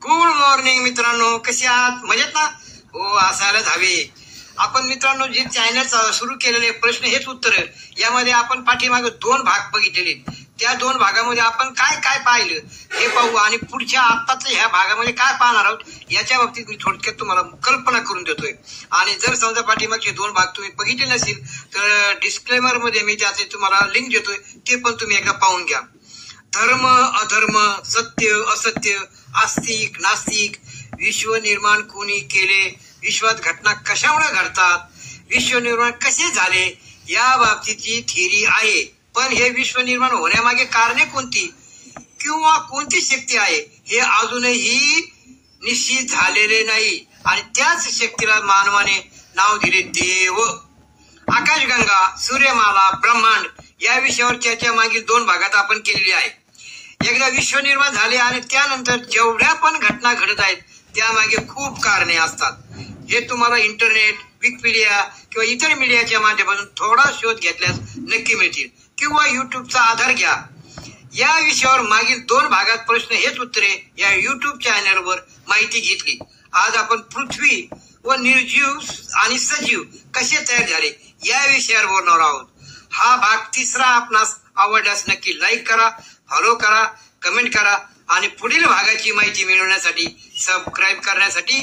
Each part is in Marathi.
गुड मॉर्निंग मित्रांनो, कसे आहात? मजेत ना? हो, असायलाच हवे. आपण मित्रांनो जे चॅनल सुरू केलेले प्रश्न हेच उत्तर, यामध्ये आपण पाठीमागे 2 भाग बघितलेले. त्या 2 भागामध्ये आपण काय काय पाहिलं हे पाहू आणि पुढच्या आत्ताच्या ह्या भागामध्ये काय पाहणार आहोत याच्या बाबतीत मी थोडक्यात तुम्हाला कल्पना करून देतोय. आणि जर समजा पाठीमागचे 2 भाग तुम्ही बघितले नसेल तर डिस्क्लेमर मध्ये मी त्याचे तुम्हाला लिंक देतोय, ते पण तुम्ही एकदा पाहून घ्या. धर्म अधर्म, सत्य असत्य, आस्तिक नास्तिक, विश्व निर्माण कोणी केले, विश्वात घटना कशामुळे घडतात, विश्व निर्माण कसे झाले या बाबतीची थिअरी आहे. पण हे विश्व निर्माण होण्यामागे कारणे कोणती किंवा कोणती शक्ती आहे हे अजूनही निश्चित झालेले नाही. आणि त्याच शक्तीला मानवाने नाव दिले देव. आकाशगंगा, सूर्यमाला, ब्रह्मांड या विषयावर चर्चा मागील 2 भागात आपण केलेली आहे. एकदा विश्व निर्माण झाले आणि त्यानंतर जेवढ्या पण घटना घडत आहेत त्यामागे खूप कारणे असतात. हे तुम्हाला इंटरनेट, विकिपीडिया किंवा इतर मीडियाच्या माध्यमातून थोडा शोध घेतल्यास नक्की मिळतील किंवा युट्यूबचा आधार घ्या. या विषयावर मागील 2 भागात प्रश्न हेच उत्तरे या युट्यूब चॅनलवर माहिती घेतली. आज आपण पृथ्वी व निर्जीव आणि सजीव कसे तयार झाले या विषयावर बोलणार आहोत. हा भाग 3 आपणास आवडल्यास नक्की लाईक करा, फॉलो करा, कमेंट करा आणि पुढील भागाची माहिती मिळवण्यासाठी सबस्क्राईब करण्यासाठी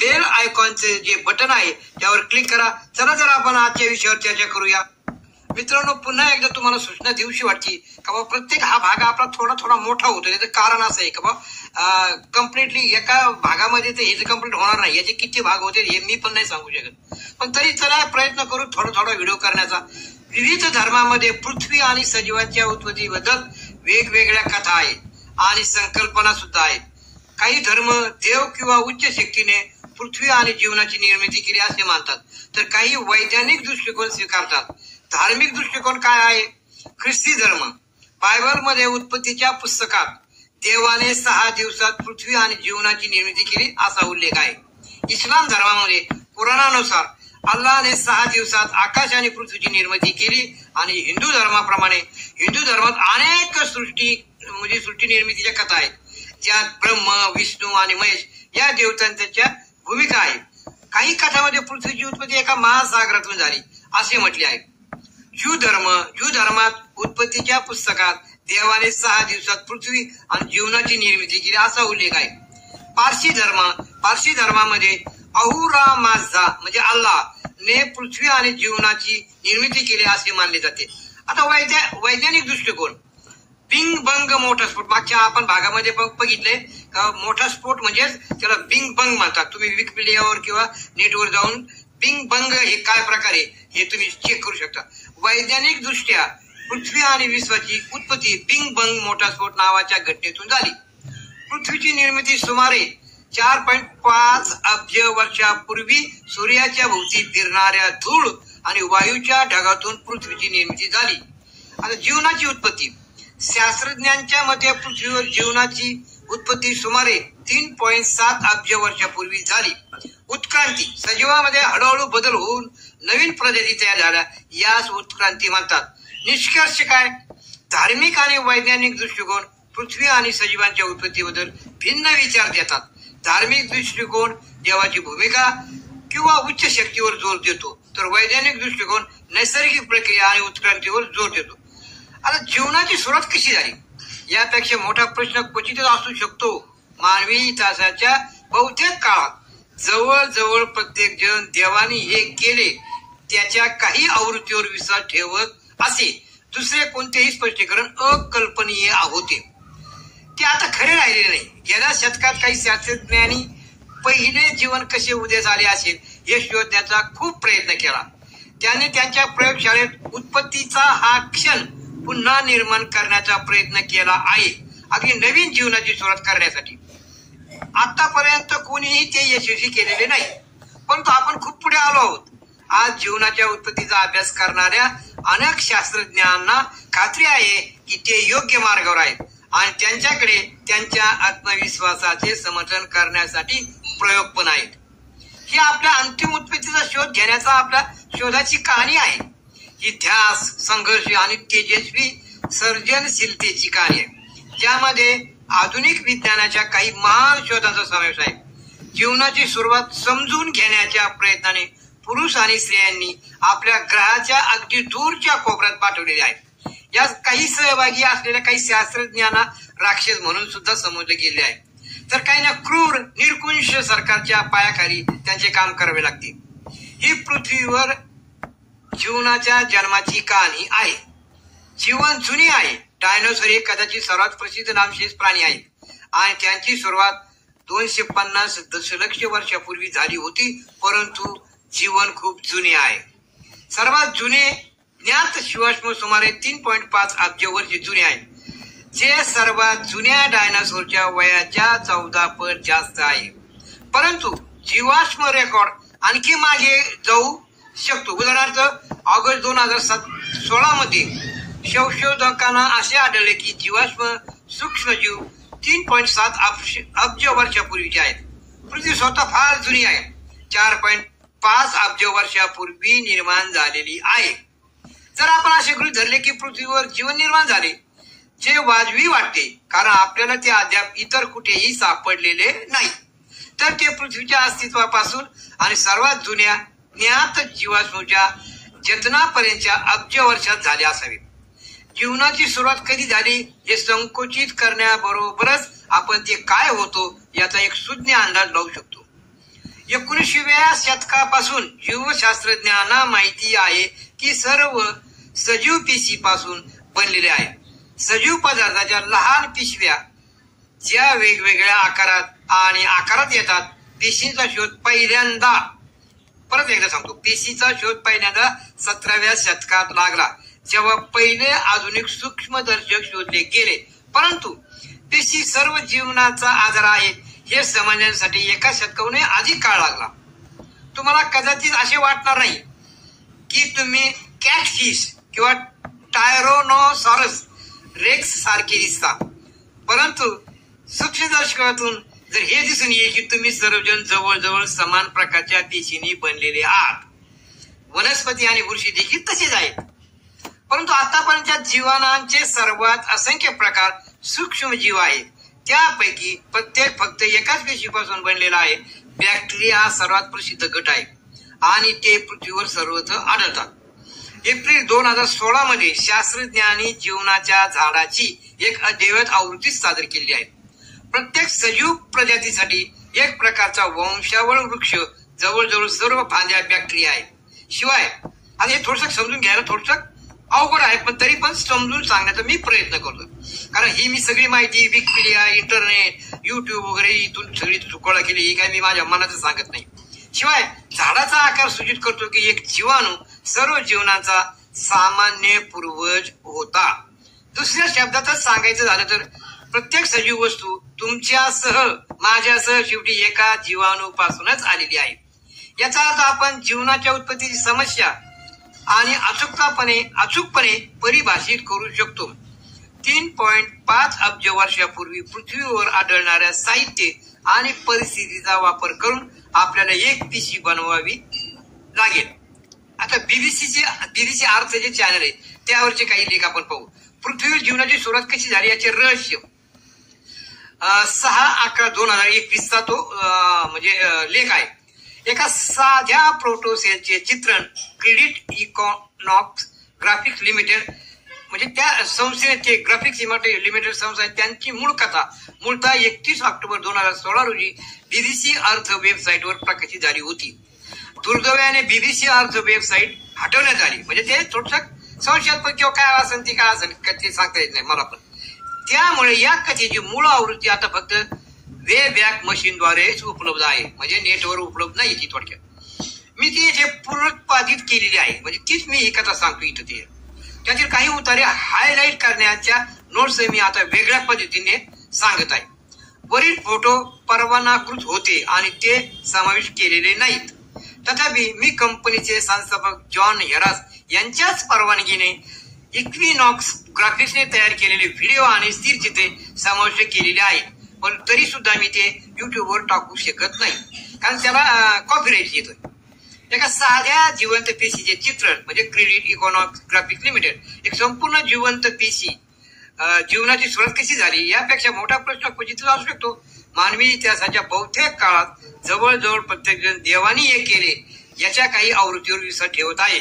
बेल आयकॉनचे जे बटन आहे त्यावर क्लिक करा. चला तर आपण आजच्या विषयावर चर्चा करूया. मित्रांनो, पुन्हा एकदा तुम्हाला सूचना देऊशी वाटची का बाबा प्रत्येक हा भाग आपला थोडा थोडा मोठा होतो. त्याचं कारण असं आहे का बाबा कम्प्लिटली एका भागामध्ये ते हे कम्प्लीट होणार नाही. याचे किती भाग होते हे मी पण नाही सांगू शकत. पण तरी चला प्रयत्न करू थोडा थोडा व्हिडिओ करण्याचा. विविध धर्मामध्ये पृथ्वी आणि सजीवांच्या उत्पत्तीबद्दल वेगवेगळ्या कथा आहेत आणि संकल्पना सुद्धा आहेत. काही धर्म देव किंवा उच्च शक्तीने पृथ्वी आणि जीवनाची निर्मिती केली असे मानतात, तर काही वैज्ञानिक दृष्टिकोन स्वीकारतात. धार्मिक दृष्टिकोन काय आहे? ख्रिस्ती धर्म, बायबल मध्ये उत्पत्तीच्या पुस्तकात देवाने 6 दिवसात पृथ्वी आणि जीवनाची निर्मिती केली असा उल्लेख आहे. इस्लाम धर्मामध्ये कुराणानुसार अल्लाने 6 दिवसात आकाश आणि पृथ्वीची निर्मिती केली. आणि हिंदू धर्माप्रमाणे हिंदू धर्मात अनेक सृष्टी निर्मितीच्या कथा आहेत, ज्यात ब्रह्म, विष्णू आणि महेश या देवतांच्या भूमिका आहे. काही कथामध्ये पृथ्वीची उत्पत्ती एका महासागरातून झाली असे म्हटले आहे. ज्यू धर्मात उत्पत्तीच्या पुस्तकात देवाने 6 दिवसात पृथ्वी आणि जीवनाची निर्मिती केली असा उल्लेख आहे. पारसी धर्मामध्ये अहुरा माझा म्हणजे अल्लाह ने पृथ्वी आणि जीवनाची निर्मिती केली असे मानले जाते. आता वैज्ञानिक दृष्टिकोन, बिंग बंग मोठा स्फोट मागच्या आपण भागामध्ये बघितले का मोठा स्फोट म्हणजे त्याला बिंग बंग म्हणतात. तुम्ही विकिपीडियावर किंवा नेटवर जाऊन बिंग बंग हे काय प्रकारे हे तुम्ही चेक करू शकता. वैज्ञानिक दृष्ट्या पृथ्वी आणि विश्वाची उत्पत्ती बिंग बंग मोठा स्फोट नावाच्या घटनेतून झाली. पृथ्वीची निर्मिती सुमारे 4.5 अब्ज वर्षापूर्वी सूर्याच्या भोवती फिरणाऱ्या धूळ आणि वायूच्या ढगातून पृथ्वीची निर्मिती झाली. आता जीवनाची उत्पत्ती, शास्त्रज्ञांच्या मते पृथ्वीवर जीवनाची उत्पत्ती सुमारे 3.7 अब्ज वर्षापूर्वी झाली. उत्क्रांती, सजीवामध्ये हळूहळू बदल होऊन नवीन प्रजाती तयार झाल्या यास उत्क्रांती म्हणतात. निष्कर्ष काय? धार्मिक आणि वैज्ञानिक दृष्टिकोन पृथ्वी आणि सजीवांच्या उत्पत्तीबद्दल भिन्न विचार देतात. धार्मिक दृष्टिकोन देवाची भूमिका किंवा उच्च शक्तीवर जोर देतो, तर वैज्ञानिक दृष्टिकोन नैसर्गिक प्रक्रिया आणि उत्क्रांतीवर जोर देतो. आता जीवनाची सुरुवात कशी झाली यापेक्षा मोठा प्रश्न क्वचितच असू शकतो. मानवी इतिहासाच्या बहुतेक काळात जवळजवळ प्रत्येक जण देवाने हे केले त्याच्या काही आवृत्तीवर विश्वास ठेवत असे. दुसरे कोणतेही स्पष्टीकरण अकल्पनीय होते. ते आता खरे राहिलेले नाही. गेल्या शतकात काही शास्त्रज्ञांनी पहिले जीवन कसे उदय झाले असेल हे शोधण्याचा खूप प्रयत्न केला. त्यांनी त्यांच्या प्रयोगशाळेत उत्पत्तीचा हा क्षण पुन्हा निर्माण करण्याचा प्रयत्न केला आहे, अगदी नवीन जीवनाची सुरुवात करण्यासाठी. आतापर्यंत कोणीही ते यशस्वी केलेले नाही, परंतु आपण खूप पुढे आलो आहोत. आज जीवनाच्या उत्पत्तीचा अभ्यास करणाऱ्या अनेक शास्त्रज्ञांना खात्री आहे की ते योग्य मार्गावर आहेत आणि त्यांच्याकडे त्यांच्या आत्मविश्वासाचे समर्थन करण्यासाठी प्रयोग पण आहेत. ही आपल्या अंतिम उत्पत्तीचा शोध घेण्याचा आपल्या शोधाची कहाणी आहे. ही ध्यास, संघर्ष आणि तेजस्वी सर्जनशीलतेची कहाणी आहे, ज्यामध्ये आधुनिक विज्ञानाच्या काही महान शोधांचा समावेश आहे. जीवनाची सुरुवात समजून घेण्याच्या प्रयत्नाने पुरुष आणि स्त्रियांनी आपल्या ग्रहाच्या अगदी दूरच्या कोपऱ्यात पाठवलेले आहे. यात काही सहभागी असलेल्या काही शास्त्रज्ञांना राक्षस म्हणून सुद्धा समजले गेले आहे, तर काहींना क्रूर निरकुंश सरकारच्या पायाखाली त्यांचे काम करावे लागते. ही पृथ्वीवर जीवनाच्या जन्माची कहाणी आहे. जीवन जुने आहे. डायनोसॉर हे कदाचित सर्वात प्रसिद्ध नामशेष प्राणी आहेत आणि त्यांची सुरुवात 250 दशलक्ष वर्षापूर्वी झाली होती, परंतु जीवन खूप जुने आहे. सर्वात जुने ज्ञात जीवाश्म सुमारे 3.5 अब्ज वर्ष जुने आहे, जे सर्वात जुन्या डायनासोरच्या वयाच्या 14 पट जास्त आहे. परंतु जीवाश्म रेकॉर्ड आणखी मागे जाऊ शकतो. उदाहरणार्थ ऑगस्ट 2016 मध्ये संशोधकांना असे आढळले की जीवाश्म सूक्ष्मजीव 3.7 अब्ज वर्षापूर्वीचे आहेत. पृथ्वी स्वतः फार जुनी आहे, 4.5 अब्ज वर्षापूर्वी निर्माण झालेली आहे. जर आपण असे गृहीत धरले की पृथ्वीवर जीवन निर्माण झाले, जे वाजवी वाटते कारण आपल्याला ते अद्याप इतर कुठेही सापडलेले नाही, तर ते पृथ्वीच्या अस्तित्वापासून आणि सर्वात जुन्या ज्ञात जीवाश्मच्या जतनापर्यंतच्या अब्ज वर्षात झाले असावे. जीवनाची सुरुवात कधी झाली हे संकुचित करण्याबरोबरच आपण ते काय होतो याचा एक सुज्ञ अंदाज लावू शकतो. 19व्या शतकापासून जीवशास्त्रज्ञांना माहिती आहे की सर्व सजीव पेशी पासून बनलेले आहे. सजीव पदार्थाच्या लहान पिशव्या ज्या वेगवेगळ्या आकारात येतात. पेशींचा शोध पहिल्यांदा, परत एकदा सांगतो, पेशीचा शोध पहिल्यांदा 17व्या शतकात लागला, जेव्हा पहिले आधुनिक सूक्ष्मदर्शक शोधले गेले. परंतु पेशी सर्व जीवनाचा आधार आहे हे समजण्यासाठी एका शतकाहून अधिक काळ लागला. तुम्हाला कदाचित असे वाटणार नाही की तुम्ही कॅटफिश किंवा टायरोनोसॉरस रेक्स सारखे दिसता, परंतु सूक्ष्मदर्शकातून जर हे दिसून येईल की तुम्ही सर्वजण जवळजवळ समान प्रकारच्या पेशींनी बनलेले आहात. वनस्पती आणि बुरशी देखील तसेच आहेत. परंतु आतापर्यंतच्या जीवनांचे सर्वात असंख्य प्रकार सूक्ष्म जीव आहेत. त्यापैकी प्रत्येक फक्त एकाच पेशीपासून बनलेला आहे. बॅक्टेरिया हा सर्वात प्रसिद्ध गट आहे आणि ते पृथ्वीवर सर्वत्र आढळतात. एप्रिल 2016 मध्ये शास्त्रज्ञांनी जीवनाच्या झाडाची एक अद्ययावत आवृत्ती सादर केली आहे. प्रत्येक सजीव प्रजातीसाठी एक प्रकारचा वंशावळ वृक्ष, जवळजवळ सर्व फांद्या बॅक्टेरिया आहेत. शिवाय आता हे थोडस समजून घ्यायला थोडस अवघड आहे, पण तरी पण समजून सांगण्याचा मी प्रयत्न करतो, कारण ही मी सगळी माहिती विकिपीडिया, इंटरनेट, युट्यूब वगैरे इथून सगळी गोळा केली. ही काय मी माझ्या मनाचं सांगत नाही. शिवाय झाडाचा आकार सूचित करतो की एक जीवाणू सर्व जीवनाचा सामान्य पूर्वज होता. दुसऱ्या शब्दातच सांगायचं झालं तर प्रत्येक सजीव वस्तू तुमच्यासह माझ्यासह शेवटी एका जीवाणूपासूनच आलेली आहे. याचा अर्थ आपण जीवनाच्या उत्पत्तीची समस्या आणि अचूकपणे परिभाषित करू शकतो. 3.5 अब्ज वर्षापूर्वी पृथ्वीवर आढळणाऱ्या साहित्य आणि परिस्थितीचा वापर करून आपल्याला एक पेशी बनवावी लागेल. आता बीबीसी अर्थ जे चॅनल आहे त्यावरचे काही लेख आपण पाहू. पृथ्वीवर जीवनाची सुरुवात कशी झाली याचे रहस्य. 6/11/2021 चा तो म्हणजे लेख आहे. एका साध्या प्रोटोसेलचे चित्रण क्रेडिट इकॉनॉमिक्स ग्राफिक्स लिमिटेड म्हणजे त्या संस्थेचे ग्राफिक्स लिमिटेड संस्था आहे, त्यांची मूळ कथा मूळतः 31 ऑक्टोबर 2016 रोजी बीबीसी अर्थ वेबसाईटवर प्रकाशित झाली होती. दुर्दैवाने बीबीसी अर्थ वेबसाईट हटवण्यात आली. म्हणजे ते थोडस संशयास्पद किंवा काय असेल ती काय असेल ते सांगता येत नाही मला पण. त्यामुळे या कथेची मूळ आवृत्ती आता फक्त वेबॅक मशीनद्वारेच उपलब्ध आहे, म्हणजे नेटवर उपलब्ध नाही ती. थोडक्यात मी ती इथे पुनरुत्पादित केलेली आहे, म्हणजे तीच मी ही कथा सांगतो इथं. ते त्यातील काही उतारे हायलाइट करण्याच्या नोट्स मी आता वेगळ्या पद्धतीने सांगत आहे. वरील फोटो परवानाकृत होते आणि ते समाविष्ट केलेले नाहीत. तथापि मी कंपनीचे संस्थापक जॉन हेरास यांच्याच परवानगीने इक्विनॉक्स ग्राफिक्सने तयार केलेले व्हिडिओ आणि स्थिरचित्रे समाविष्ट केलेले आहेत, पण तरी सुद्धा मी ते युट्यूबवर टाकू शकत नाही कारण त्याला कॉपीराईट येतोय. एका साध्या जिवंत पेशीचे चित्रण म्हणजे क्रेडिट इकॉनॉमिक्स ग्राफिक्स लिमिटेड एक संपूर्ण जिवंत पेशी जीवनाची सुरुवात कशी झाली यापेक्षा मोठा प्रश्न क्वचितच असू शकतो. मानवी इतिहासाच्या बहुतेक काळात जवळजवळ प्रत्येकजण देवानी हे केले याच्या काही आवृत्तीवर विश्वास ठेवत आहे.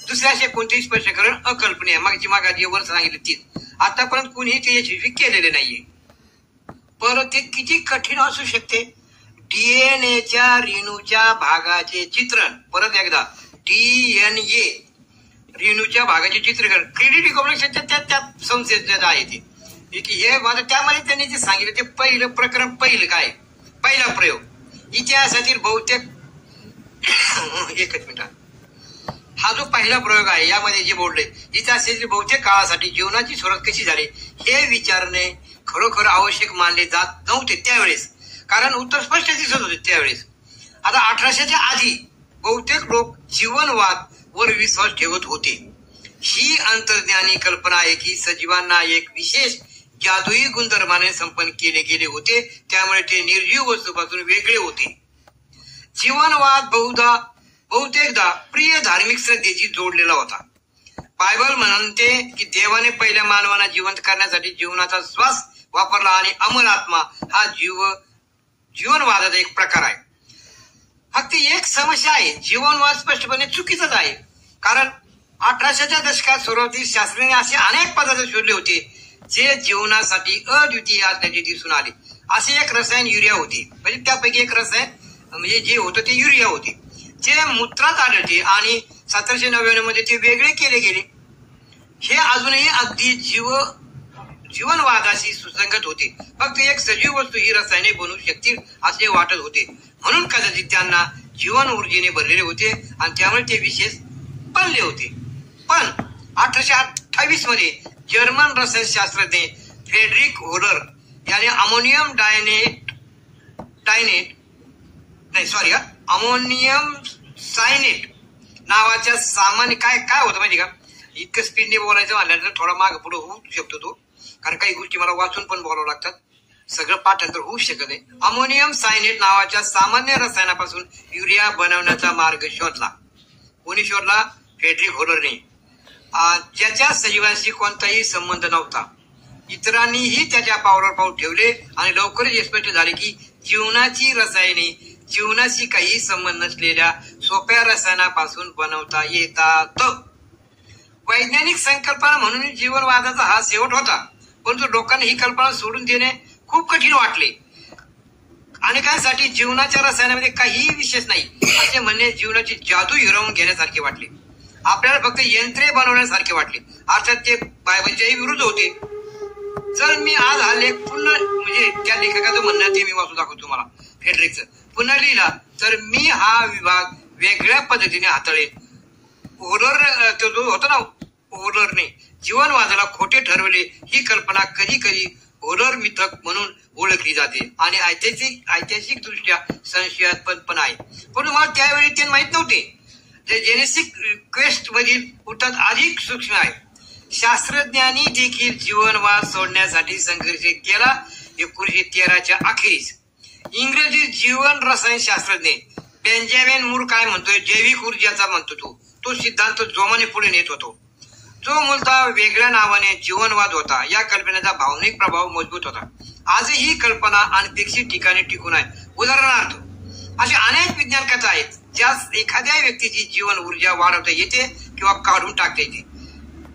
दुसरे असे कोणतेही स्पष्टीकरण अकल्पनीय मागाची वर सांगितले तीच आतापर्यंत कुणीही ते यशस्वी केलेले नाहीये. परत ते किती कठीण असू शकते. डीएनएच्या रेणूच्या भागाचे चित्रण, परत एकदा डीएनए रेणूच्या भागाचे चित्रीकरण क्रेडिट रिकॉग्निशनच्या त्या संस्थेत आहे ते. हे माझं त्यामध्ये त्यांनी जे सांगितलं ते पहिलं प्रकरण, पहिला प्रयोग इतिहासातील बहुतेक एकच मिनिट, हा जो पहिला प्रयोग आहे यामध्ये जे बोलले इतिहासातील बहुतेक काळासाठी जीवनाची सुरुवात कशी झाली हे विचारणे खरोखर आवश्यक मानले जात नव्हते त्यावेळेस, कारण उत्तर स्पष्ट दिसत होते त्यावेळेस. आता 1800च्या आधी बहुतेक लोक जीवनवाद वर विश्वास ठेवत होते. ही अंतर्ज्ञानी कल्पना आहे की सजीवांना एक विशेष जादुई गुणधर्माने संपन्न केले गेले होते, त्यामुळे ते निर्जीव वस्तूपासून वेगळे होते. जीवनवाद बहुतेकदा प्रिय धार्मिक श्रद्धेशी जोडलेला होता. बायबल म्हणते की देवाने पहिल्या मानवाला जिवंत करण्यासाठी जीवनाचा श्वास वापरला आणि अमर आत्मा हा जीवनवादाचा एक प्रकार आहे. फक्त एक समस्या आहे, जीवनवाद स्पष्टपणे चुकीचाच आहे, कारण 1800च्या दशकात सुरुवातीस शास्त्रज्ञांनी असे अनेक पदार्थ शोधले होते जे जीवनासाठी अद्वितीय असल्याचे दिसून आले. असे एक रसायन युरिया होते, म्हणजे त्यापैकी एक रसायन म्हणजे जे होतं ते युरिया होते, जे मूत्रात आढळते आणि 1799 मध्ये ते वेगळे केले गेले. हे अजूनही अगदी जीवनवादाशी सुसंगत होते. फक्त एक सजीव वस्तू ही रसायने बनवू शकतील असे वाटत होते, म्हणून कदाचित त्यांना जीवन ऊर्जेने भरलेले होते आणि त्यामुळे ते विशेष बनले होते. पण 1828 मध्ये जर्मन रसायनशास्त्रज्ञ फ्रेडरिक होलर याने अमोनियम सायनेट नावाच्या सामान्य काय होतं माहिती का, इतकं स्पीडने बोलायचं म्हणलं तर थोडा माग पुढे होऊ शकतो तो, कारण काही गोष्टी मला वाचून पण बोलावं लागतात, सगळं पाठांतर होऊ शकत नाही. अमोनियम सायनेट नावाच्या सामान्य रसायनापासून युरिया बनवण्याचा मार्ग शोधला. कोणी शोधला? फ्रेडरिक होलरने, ज्याच्या सजीवांशी कोणताही संबंध नव्हता. इतरांनीही त्याच्या पावलावर पाऊल ठेवले आणि लवकरच स्पष्ट झाले की जीवनाची रसायने जीवनाशी काही संबंध नसलेल्या सोप्या रसायनापासून बनवता येतात. वैज्ञानिक संकल्पना म्हणून जीवनवादाचा हा शेवट होता, परंतु लोकांना ही कल्पना सोडून देणे खूप कठीण वाटले. अनेकांसाठी जीवनाच्या रसायनामध्ये काहीही विशेष नाही असे म्हणणे जीवनाची जादू हिरावून घेण्यासारखे वाटले. आपल्याला फक्त यंत्रे बनवण्यासारखे वाटले, अर्थात ते बायबलच्याही विरुद्ध होते. जर मी आज हा लेख पुन्हा म्हणजे त्या लेखकाचं म्हणणं ते मी वाचून दाखवतो तुम्हाला, फ्रेडरिकचं पुन्हा लिहिला तर मी हा विभाग वेगळ्या पद्धतीने हाताळेन. होलर तो जो होता ना, होलरने जीवनवादाला खोटे ठरवले ही कल्पना कधी कधी होलर मिथक म्हणून ओळखली जाते आणि ऐतिहासिक दृष्ट्या संशयास्पद पण आहे. पण मला त्यावेळी ते माहित नव्हते. जे जेनेसिक क्वेस्ट मधील उत्तर अधिक सूक्ष्म आहे. शास्त्रज्ञांनी देखील जीवनवाद सोडण्यासाठी संघर्ष केला. 1913च्या अखेरीस इंग्रजी जीवन रसायन शास्त्रज्ञ बेंजामिन मूर काय म्हणतोय, जैविक ऊर्जाचा म्हणतो तो सिद्धांत जोमाने पुढे नेत होतो, जो मूलतः वेगळ्या नावाने जीवनवाद होता. या कल्पनेचा भावनिक प्रभाव मजबूत होता. आजही ही कल्पना अनपेक्षित ठिकाणी टिकून आहे. उदाहरणार्थ असे अनेक विज्ञान कथा आहेत ज्यात एखाद्या व्यक्तीची जीवन ऊर्जा वाढवता येते किंवा काढून टाकता येते.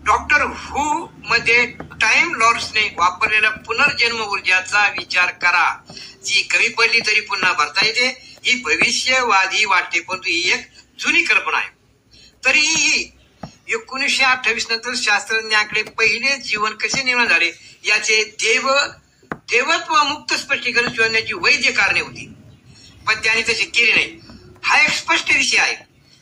डॉक्टर हू मध्ये टाइम लॉर्ड्सने वापरलेल्या पुनर्जन्म ऊर्जाचा विचार करा, जी कमी पडली तरी पुन्हा भरता येते. ही भविष्यवादी वाटते, परंतु ही एक जुनी कल्पना आहे. तरीही 1928 नंतर शास्त्रज्ञांकडे पहिले जीवन कसे निर्माण झाले याचे देवत्व मुक्त स्पष्टीकरण शोधण्याची वैध कारणे होती, पण त्यांनी तसे केले नाही. हा एक स्पष्ट विषय आहे.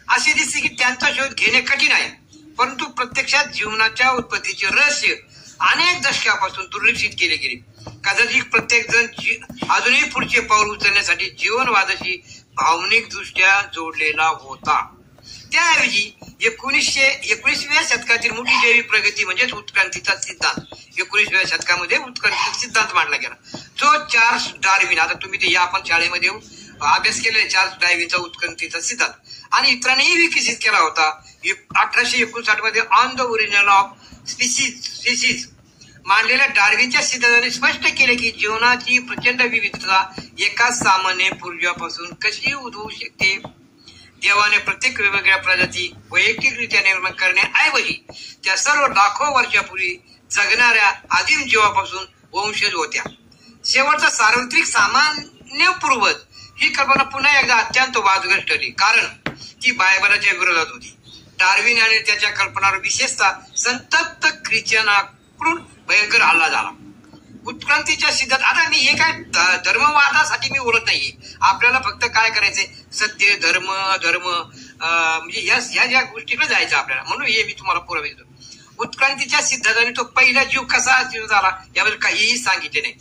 असे दिसते की त्यांचा शोध घेणे कठीण आहे, परंतु प्रत्यक्षात जीवनाच्या उत्पत्तीचे रहस्य अनेक दशकापासून दुर्लक्षित केले गेले. कदाचित प्रत्येक जण अजूनही पुढचे पाऊल उचलण्यासाठी जीवनवादाशी भावनिक दृष्ट्या जोडलेला होता. त्याऐवजी 19व्या शतकातील मोठी जैविक प्रगती म्हणजेच उत्क्रांतीचा सिद्धांत 19व्या शतकामध्ये उत्क्रांतीचा सिद्धांत मांडला गेला, जो चार्ल्स डार्विन, आता तुम्ही ते आपण शाळेमध्ये अभ्यास केलेला चार्ल्स डार्विनचा उत्क्रांतीचा सिद्धांत आणि इतरांनीही विकसित केला होता. 1859 मध्ये on the origin of species मांडलेल्या डार्विनच्या सिद्धांताने स्पष्ट केले की जीवनाची प्रचंड विविधता एकाच सामान्य पूर्वापासून कशी उद्भवू शकते. देवाने प्रत्येक वेगवेगळ्या प्रजाती वैयक्तिकरित्या निर्माण करण्याऐवजी त्या सर्व लाखो वर्षापूर्वी जगणाऱ्या आदिम जीवापासून वंशज होत्या. शेवटचा सार्वत्रिक सामान्य पूर्वज ही कल्पना पुन्हा एकदा अत्यंत वादग्रस्त ठरली, कारण ती बायबलाच्या विरोधात होती. डार्विन आणि त्याच्या कल्पनावर विशेषतः संतप्त ख्रिश्चनाकडून भयंकर हल्ला झाला. उत्क्रांतीच्या सिद्धांत, आता मी हे काय धर्मवादासाठी मी बोलत नाहीये, आपल्याला फक्त काय करायचंय, सत्य धर्म धर्म म्हणजे ह्या ज्या गोष्टीकडे जायचं आपल्याला, म्हणून हे मी तुम्हाला पुरावे देतो. उत्क्रांतीच्या सिद्धांताने तो पहिला जीव कसा अस्तित्वात आला याबद्दल काहीही सांगितले नाही.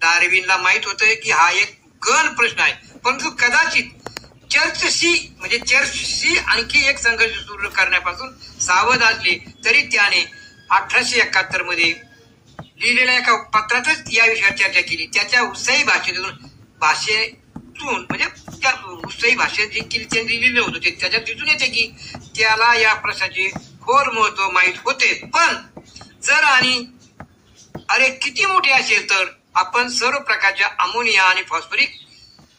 डार्विनला माहित होतं की हा एक गहन प्रश्न आहे, परंतु कदाचित चर्चशी आणखी एक संघर्ष सुरू करण्यापासून सावध असले तरी त्याने 1871 मध्ये लिहिलेल्या एका पत्रातच या विषयावर चर्चा केली. त्याच्या उत्साही भाषेतून म्हणजे त्या उत्साही भाषेत जे त्यांनी लिहिलं होतं ते त्याच्यात दिसून येते की त्याला या प्रश्नाचे खोल महत्व माहीत होते. पण जर आणि अरे किती मोठे असेल तर आपण सर्व प्रकारच्या अमोनिया आणि फॉस्फरिक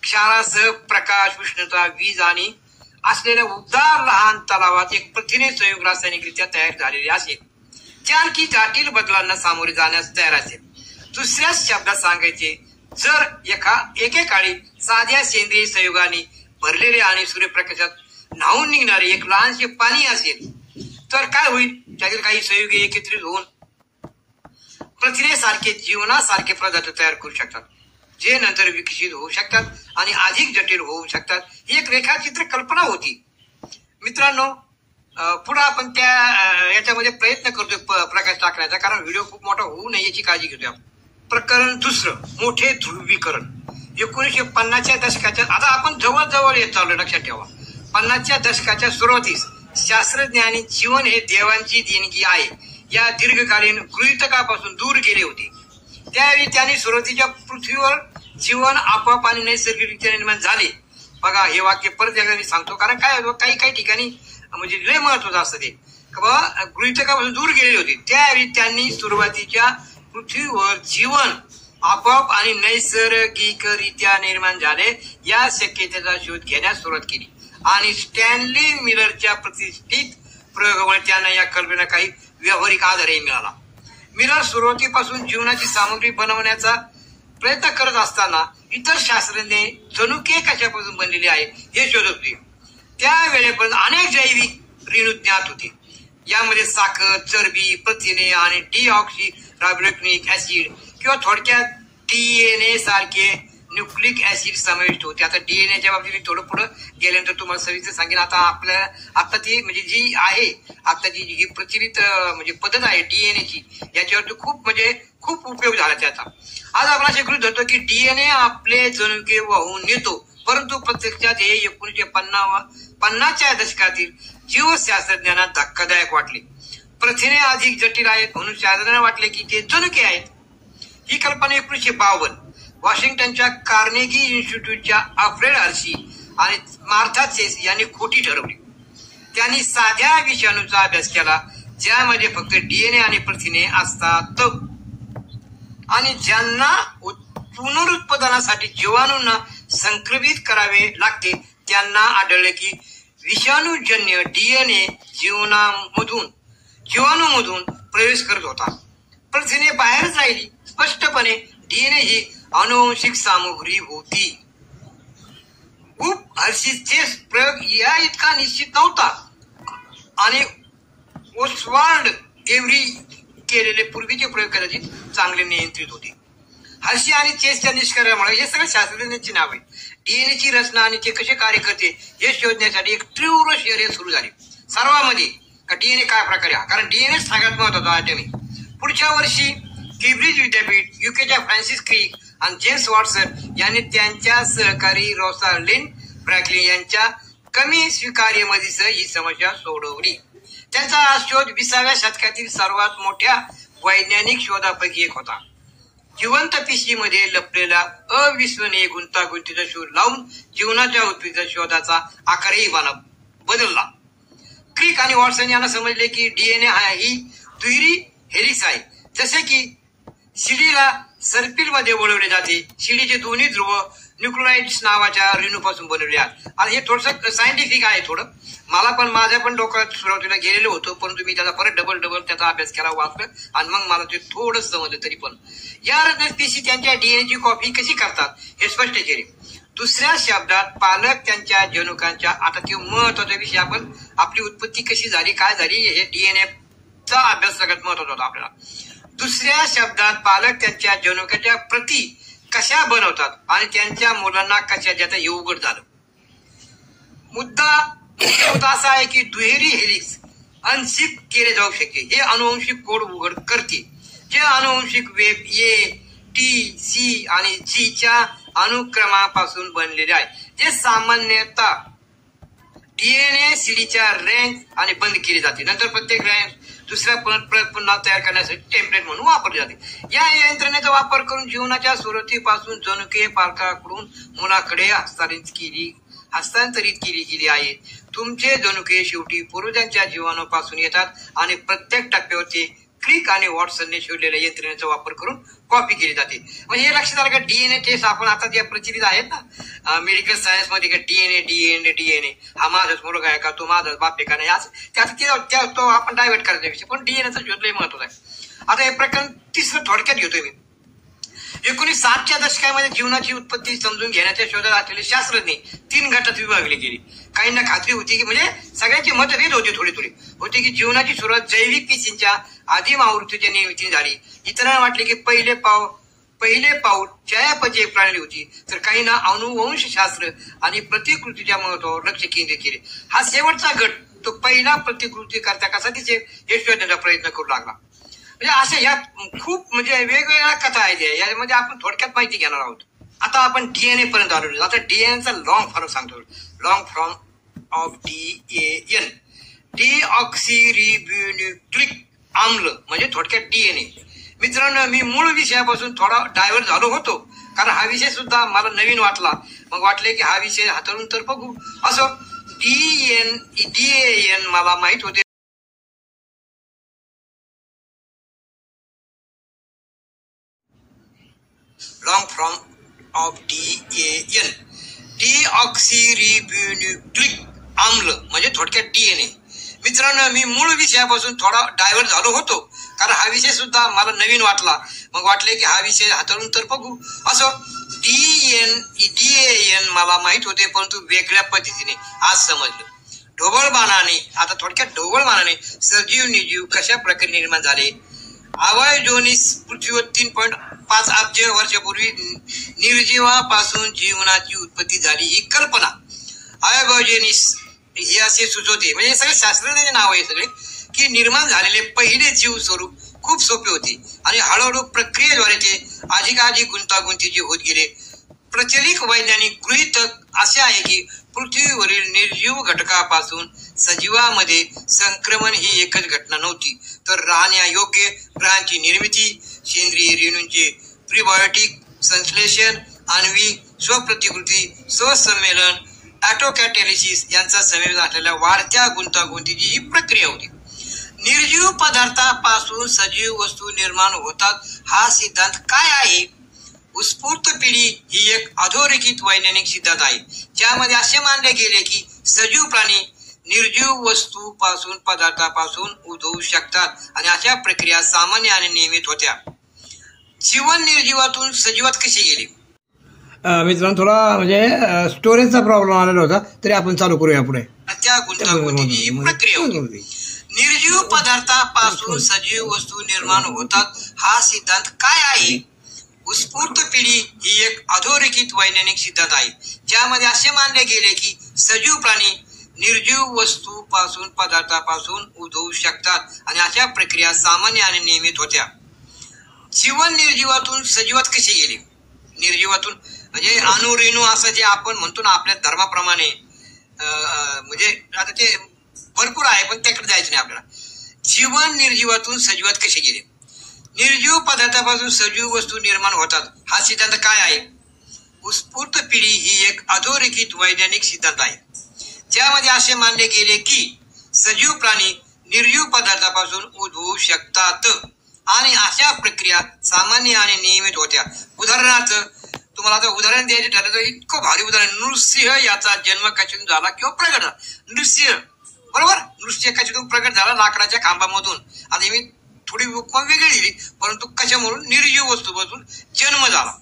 क्षारासह प्रकाश, उष्णता, वीज आणि असलेल्या उदार लहान तलावात एक प्रथिने संयुग रासायनिकरित्या तयार झालेले असेल, जे आणखी जटिल बदलांना सामोरे जाण्यास तयार असेल. दुसऱ्या शब्दात सांगायचे, जर एकेकाळी साध्या सेंद्रिय संयुगाने भरलेले आणि सूर्यप्रकाशात न्हावून निघणारे एक लहानसे पाणी असेल तर काय होईल. त्यातील काही संयुगे एकत्रित होऊन प्रथिनेसारखे जीवनासारखे पदार्थ तयार करू शकतात, जे नंतर विकसित होऊ शकतात आणि अधिक जटिल होऊ शकतात. ही एक रेखाचित्र कल्पना होती. मित्रांनो, पुढे आपण त्या याच्यामध्ये प्रयत्न करतोय प्रकाश टाकण्याचा, कारण व्हिडिओ खूप मोठा होऊ नये याची काळजी घेतोय आपण. प्रकरण दुसरं, मोठे ध्रुवीकरण. 1950च्या दशकाच्या, आता आपण जवळ येत चाललो, लक्षात ठेवा. 50च्या दशकाच्या सुरुवातीस शास्त्रज्ञांनी जीवन हे देवांची देणगी आहे या दीर्घकालीन गृहीतकापासून दूर गेले होते. त्यावेळी त्यांनी सुरुवातीच्या पृथ्वीवर जीवन आपोआप आणि नैसर्गिकरित्या निर्माण झाले. बघा, हे वाक्य परत एकदा मी सांगतो, कारण काय काही ठिकाणी म्हणजे लय महत्वाचं असतं ते, गृहीतकापासून दूर गेले होते. त्यावेळी त्यांनी सुरुवातीच्या पृथ्वीवर जीवन आपोआप आणि नैसर्गिकरित्या निर्माण झाले या शक्यतेचा शोध घेण्यास सुरुवात केली आणि स्टॅनली मिलरच्या प्रतिष्ठित प्रयोगामुळे त्यांना या कल्पना काही व्यावहारिक आधारही मिळाला. मिलर सुरुवातीपासून जीवनाची सामग्री बनवण्याचा प्रयत्न करत असताना इतर शास्त्रज्ञ जनुके कशापासून बनलेले आहे हे शोधत होते. त्यावेळेपर्यंत अनेक जैविक रेणू ज्ञात होते. यामध्ये साखर, चरबी, प्रथिने आणि डिऑक्सी रायबोन्युक्लिक ऍसिड किंवा थोडक्यात डीएनए सारखे न्यूक्लिक ऍसिड समाविष्ट होते. आता डीएनएच्या बाबतीत मी थोडं पुढे गेल्यानंतर तुम्हाला सविस्तर सांगेन. आता ती म्हणजे जी आहे, आता जी प्रचलित म्हणजे पद्धत आहे डीएनएची, याच्यावरती खूप उपयोग झाला त्याचा. आज आपण असे गृहीत धरतो की डीएनए आपले जनुके वाहून नेतो, परंतु प्रत्यक्षात हे 1950च्या दशकातील जीवशास्त्रज्ञांना धक्कादायक वाटले. प्रथिने अधिक जटिल आहेत म्हणून शास्त्रज्ञांना वाटले की ते जनुके आहेत. ही कल्पना 1952 वॉशिंग्टनच्या कार्नेगी इन्स्टिट्यूटच्या अल्फ्रेड हर्शी आणि मार्था चेस यांनी खोटी ठरवली. त्यांनी साध्या विषाणूचा अभ्यास केला ज्यामध्ये फक्त डीएनए आणि प्रथिने असतात आणि ज्यांना पुनरुत्पादनासाठी जीवाणूंना संक्रमित करावे लागते. त्यांना आढळले की विषाणूजन्य डीएनए जीवाणूमधून प्रवेश करत होता, प्रथिने बाहेरच राहिली. स्पष्टपणे डीएनए ही अनुवंशिक सामग्री होती. हर्शीचे प्रयोग या इतका निश्चित नव्हता आणि ओस्वाल्ड एव्हरी केलेले पूर्वीचे प्रयोग कदाचित चांगले नियंत्रित होते. हर्शी आणि चेसच्या निष्कर्षामुळे हे सगळे शास्त्रज्ञांची नाव आहे. डीएनएची रचना आणि ते कसे कार्य करते हे शोधण्यासाठी एक तीव्र शर्यत सुरू झाली सर्वांमध्ये, का डीएनए काय प्रकारे, कारण डीएनए सगळ्यात महत्वाचा आयटम. पुढच्या वर्षी केम्ब्रिज विद्यापीठ, युकेच्या फ्रान्सिस क्रिक आणि जेम्स वॉटसन यांनी त्यांच्या सहकारी रोसालिंड फ्रँकलिन यांच्या कमी स्वीकार्यमधीसह ही समस्या सोडवली. त्यांचा हा शोध 20व्या शतकातील सर्वात मोठ्या वैज्ञानिक शोधापैकी एक होता. जिवंत पिशवीमध्ये लपलेला अविश्वसनीय गुंतागुंतीचा शोध लावून जीवनाच्या उत्पत्तीच्या शोधाचा आकारही बदलला. क्रिक आणि वॉटसन यांना समजले की डीएनए ही दुहेरी हेलिक्स आहे, जसे की शिडीला सर्पिल मध्ये वळवले जाते. शिडीचे दोन्ही ध्रुव न्यूक्लिओटाइड्स नावाच्या रेणूपासून बनवले आहेत. आणि हे थोडंसं सायंटिफिक आहे थोडं. मला पण माझ्या पण डोक्यात सुरुवातीला गेलेलो होतो, परंतु मी त्याचा परत डबल त्याचा अभ्यास केला, वाचलं आणि मग मला ते थोडं समजलं. तरी पण या रत्नपेशी त्यांच्या डीएनएची कॉपी कशी करतात हे स्पष्ट केले. दुसऱ्या शब्दात पालक त्यांच्या जनुकांच्या, आता ते महत्वाचा विषय, आपण आपली उत्पत्ती कशी झाली काय झाली हे डीएनएचा अभ्यास सगळ्यात महत्वाचा होता आपल्याला. दुसऱ्या शब्दात पालक त्यांच्या जनुकाच्या प्रती कशा बनवतात आणि त्यांच्या मुलांना कशा देतात हे उघड झालं. मुद्दा असा आहे की दुहेरी हेलिक्स आंशिक केले जाऊ शकते. हे अनुवंशिक कोड उघड करते. जे अनुवंशिक वेब ए, टी, सी आणि जी च्या अनुक्रमापासून बनलेले आहे, जे सामान्यतः डीएनए सीडीच्या रँक आणि बंद केली जाते. नंतर प्रत्येक रँक दुसऱ्या पुन्हा तयार करण्यासाठी टेम्पलेट म्हणून वापरले जाते. या यंत्रणेचा वापर करून जीवनाच्या सुरुवातीपासून जनुके पालकाकडून मुलाकडे हस्तांतरित केली गेली आहे. तुमचे जनुके शेवटी पूर्वजांच्या जीवनापासून येतात आणि प्रत्येक टप्प्यावर ते क्रिक आणि वॉटसनने शोधलेल्या यंत्रणेचा वापर करून कॉपी केली जाते. म्हणजे हे लक्षात आलं का, डीएनए टेस्ट आपण आता ज्या प्रचलित आहेत ना मेडिकल सायन्स मध्ये, का डीएनए हा माझाच मुलगा आहे का, तो माझाच बाप आहे का नाही, त्यात तो आपण डायव्हर्ट करायचा विषय. पण डीएनएचा शोध लय महत्वाचा आहे. आता हे प्रकरण तिसरं थोडक्यात घेतोय मी. 1960च्या दशकामध्ये जीवनाची उत्पत्ती समजून घेण्याच्या शोधात असलेले शास्त्रज्ञ 3 गटात विभागले गेले. काहींना खात्री होती की, म्हणजे सगळ्यांची मतभेद होते, थोडी होती की जीवनाची सुरुवात जैविक पेशींच्या आदिम आवृत्तीच्या निर्मितीने झाली. इतरांना वाटले की पहिले पाऊल चयापचय प्रणाली होती. तर काहींना अनुवंशशास्त्र आणि प्रतिकृतीच्या महत्वावर लक्ष केंद्रित केले. हा शेवटचा गट तो पहिला प्रतिकृती करता कसा तिचे हे शोधण्याचा प्रयत्न करू लागला. म्हणजे अशा ह्या खूप म्हणजे वेगवेगळ्या कथा आहेत. यामध्ये आपण थोडक्यात माहिती घेणार आहोत. आता आपण डीएनए पर्यंत आलो. आता डीएनएचा लॉंग फॉर्म सांगतो. लॉंग फॉर्म ऑफ डीएन, डीऑक्सिरिबोन्युक्लिक आम्ल म्हणजे थोडक्यात डीएनए. मित्रांनो, मी मूळ विषयापासून थोडा डायव्हर्ट झालो होतो, कारण हा विषय सुद्धा मला नवीन वाटला. मग वाटले की हा विषय हाताळून तर बघू. असं डीएन मला माहित होते. लॉंग फॉर्म ऑफ डीएन, डीऑक्सिरिबोन्युक्लिक आम्ल म्हणजे थोडक्यात डीएनए. मित्रांनो, मी मूळ विषयापासून थोडा डायव्हर्ट झालो होतो, कारण हा विषय सुद्धा मला नवीन वाटला. मग वाटले की हा विषय हाताळून तर बघू. असं डीएन मला माहित होते, परंतु वेगळ्या पद्धतीने आज समजलं. ढोबळमानाने, आता थोडक्यात ढोबळमानाने सजीव निर्जीव कशा प्रकारे निर्माण झाले. अवयजोनिस पृथ्वीवर 3.5 अब्ज वर्षापूर्वी निर्जीवापासून जीवनाची उत्पत्ती झाली ही कल्पना अवयजोनिस हे असे सुचवते. म्हणजे सगळे शास्त्रज्ञांचे नाव आहे सगळे, की निर्माण झालेले पहिले जीव स्वरूप खूप सोपे होते आणि हळूहळू प्रक्रियेद्वारे ते अधिकाधिक गुंतागुंतीचे होत गेले. प्रचलित वैज्ञानिक गृहीतक असे आहे की पृथ्वीवरील निर्जीव घटकापासून सजीवामध्ये संक्रमण ही एकच घटना नव्हती, तर राहण्यायोग्य ग्रहांची निर्मिती, सेंद्रिय रेणूंचे प्रीबायोटिक संश्लेषण, आण्विक स्वप्रतिकृती, स्वसंमेलन, ऑटोकॅटॅलिसिस यांचा समावेश असलेल्या वाढत्या गुंतागुंतीची ही प्रक्रिया होती. निर्जीव पदार्थापासून सजीव वस्तू निर्माण होतात हा सिद्धांत काय आहे. उत्स्फूर्त पिढी ही एक अधोरेखित वैज्ञानिक सिद्धांत आहे, ज्यामध्ये असे मानले गेले की सजीव प्राणी निर्जीव वस्तू पासून पदार्थापासून उद्भवू शकतात आणि अशा प्रक्रिया सामान्य आणि नियमित होत्या. जीवन निर्जीवातून सजीवात कशी गेली. मित्रांनो, थोडा म्हणजे स्टोरेजचा प्रॉब्लेम आलेला होता, तरी आपण चालू करूया पुढे. त्या गुंतागुंतीची प्रक्रिया होती. निर्जीव पदार्थापासून सजीव वस्तू निर्माण होतात हा सिद्धांत काय आहे. उत्स्फूर्त पिढी ही एक अधोरेखित वैज्ञानिक सिद्धांत आहे, ज्यामध्ये असे मानले गेले की सजीव प्राणी निर्जीव वस्तू पासून पदार्थापासून उद्भवू शकतात आणि अशा प्रक्रिया सामान्य आणि नियमित होत्या. जीवन निर्जीवातून सजीवात कशी गेली. निर्जीवातून म्हणजे अणुरेणू असं जे आपण म्हणतो ना आपल्या धर्माप्रमाणे, म्हणजे आता ते भरपूर आहे पण त्याकडे जायचं नाही आपल्याला. जीवन निर्जीवातून सजीवात कसे गेले. निर्जीव पदार्थापासून सजीव वस्तू निर्माण होतात हा सिद्धांत काय आहे. उत्स्फूर्त पिढी ही एक अधोरेखित वैज्ञानिक सिद्धांत आहे, ज्यामध्ये असे मानले गेले की सजीव प्राणी निर्जीव पदार्थापासून उद्भवू शकतात आणि अशा प्रक्रिया सामान्य आणि नियमित होत्या. उदाहरणार्थ तुम्हाला आता उदाहरण द्यायचे ठरलं तर इतकं भारी उदाहरण, नृसिंह याचा जन्म कशातून झाला किंवा प्रगट झाला. नृसिंह बरोबर, नृसिंह कशातून प्रगट झाला, लाकडाच्या खांबामधून. आता मी थोडी उपमा वेगळी दिली, परंतु कशामधून, निर्जीव वस्तूपासून जन्म झाला.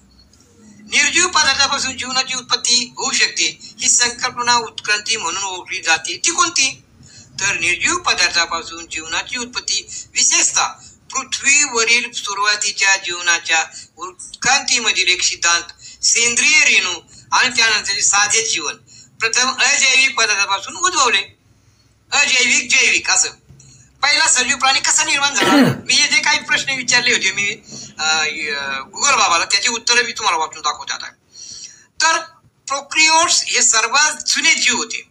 निर्जीव पदार्थापासून जीवनाची उत्पत्ती होऊ शकते ही संकल्पना उत्क्रांती म्हणून ओळखली जाते. ती कोणती? तर निर्जीव पदार्थापासून जीवनाची उत्पत्ती विशेषतः पृथ्वीवरील सुरुवातीच्या जीवनाच्या उत्क्रांतीमधील एक सिद्धांत, सेंद्रिय रेणू आणि त्यानंतर साधे जीवन प्रथम अजैविक पदार्थापासून उद्भवले. अजैविक जैविक असं पहिला सजीव प्राणी कसा निर्माण झाला. मी जे काही प्रश्न विचारले होते मी गुगल बाबाला, त्याची उत्तरं मी तुम्हाला वाचून दाखवते आता. तर प्रोक्रियोट्स हे सर्वात जुने जीव होते.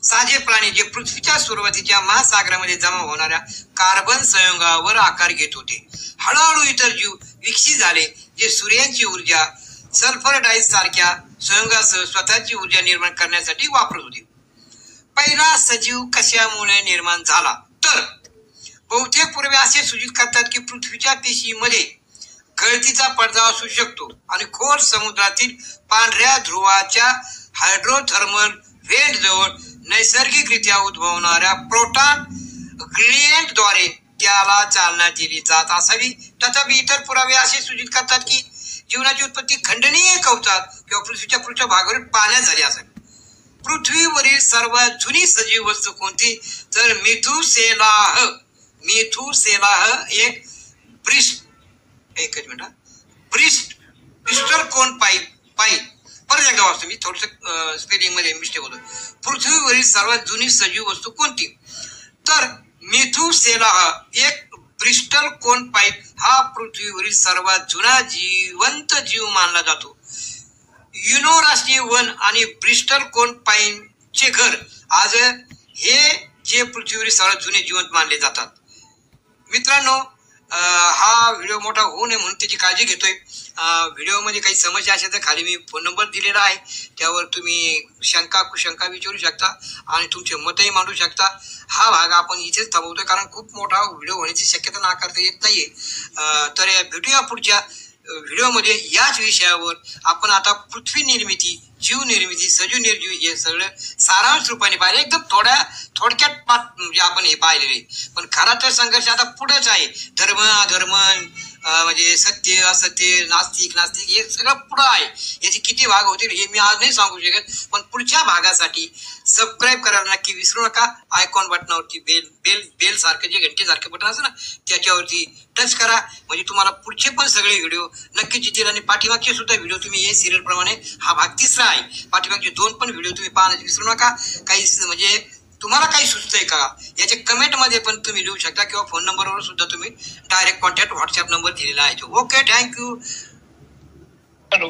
साधे प्राणी जे पृथ्वीच्या सुरुवातीच्या महासागरामध्ये जमा होणाऱ्या कार्बन संयोगावर आकार घेत होते. हळूहळू इतर जीव विकसित झाले जे सूर्याची ऊर्जा सल्फर डायऑक्साइड सारख्या संयोगासह स्वतःची ऊर्जा निर्माण करण्यासाठी वापरत होते. पहिला सजीव कशामुळे निर्माण झाला? तर बहुतेक पुरावे असे सूचित करतात की पृथ्वीच्या पेशीमध्ये गळतीचा पडदा असू शकतो आणि खोल समुद्रातील पांढऱ्या ध्रुवाच्या हायड्रोथर्मल व्हेंट जवळ नैसर्गिकरित्या उद्भवणाऱ्या प्रोटॉन ग्रेडियंटद्वारे त्याला चालना दिली जात असावी. तथापि इतर पुरावे असे सूचित करतात की जीवनाची उत्पत्ती खंडनीय कवचात किंवा पृथ्वीच्या पृष्ठभागावरील पाण्यात झाली असावी. पृथ्वीवरील सर्वात जुनी सजीव वस्तू कोणती? तर मेथुसेलाह. मेथुसेलाह एक ब्रिस्टल कोन पाईप. परत एकदा वाचतो मी, थोडस स्पेलिंग मध्ये मिस्टेक होतो. पृथ्वीवरील सर्वात जुनी सजीव वस्तू कोणती? तर मेथुसेलाह एक ब्रिस्टल कोन पाईप हा पृथ्वीवरील सर्वात जुना जिवंत जीव मानला जातो. युनो राष्ट्रीय वन आणि ब्रिस्टल कोन पाईपचे घर आज हे जे पृथ्वीवरील सर्वात जुने जिवंत मानले जातात. मित्रांनो, हा व्हिडिओ मोठा होऊ नये म्हणून त्याची काळजी घेतोय. व्हिडिओमध्ये काही समस्या असेल तर खाली मी फोन नंबर दिलेला आहे, त्यावर तुम्ही शंका कुशंका विचारू शकता आणि तुमचे मतही मांडू शकता. हा भाग आपण इथेच थांबवतोय कारण खूप मोठा व्हिडिओ होण्याची शक्यता नाकारता येत नाहीये. तर भेटूया पुढच्या व्हिडिओमध्ये याच विषयावर. आपण आता पृथ्वी निर्मिती, जीव निर्मिती, सजीव निर्जीव हे सगळं सारांश रूपाने पाहिले. एकदम थोडक्यात म्हणजे आपण हे पाहिलेले, पण खरा तर संघर्ष आता पुढेच आहे. धर्म अधर्म म्हणजे सत्य असत्य, नास्तिक हे सगळं पुढं आहे. याचे किती भाग होतील हे मी आज नाही सांगू शकत, पण पुढच्या भागासाठी सबस्क्राईब करायला नक्की विसरू नका. आयकॉन बटनावरती बेल सारखं जे घंटेसारखं बटन असतं ना त्याच्यावरती टच करा, म्हणजे तुम्हाला पुढचे पण सगळे व्हिडिओ नक्कीच येतील. आणि पाठीमागचे सुद्धा व्हिडिओ तुम्ही हे सिरियल प्रमाणे, हा भाग 3रा आहे, पाठीमागचे 2 पण व्हिडिओ तुम्ही पाहण्याचे विसरू नका. काही म्हणजे तुम्हाला काही सुचतंय का याचे कमेंट मध्ये पण तुम्ही लिहू शकता किंवा फोन नंबरवर सुद्धा तुम्ही डायरेक्ट कॉन्टॅक्ट व्हॉट्सअप नंबर दिलेला आहे. Okay, thank you. हॅलो.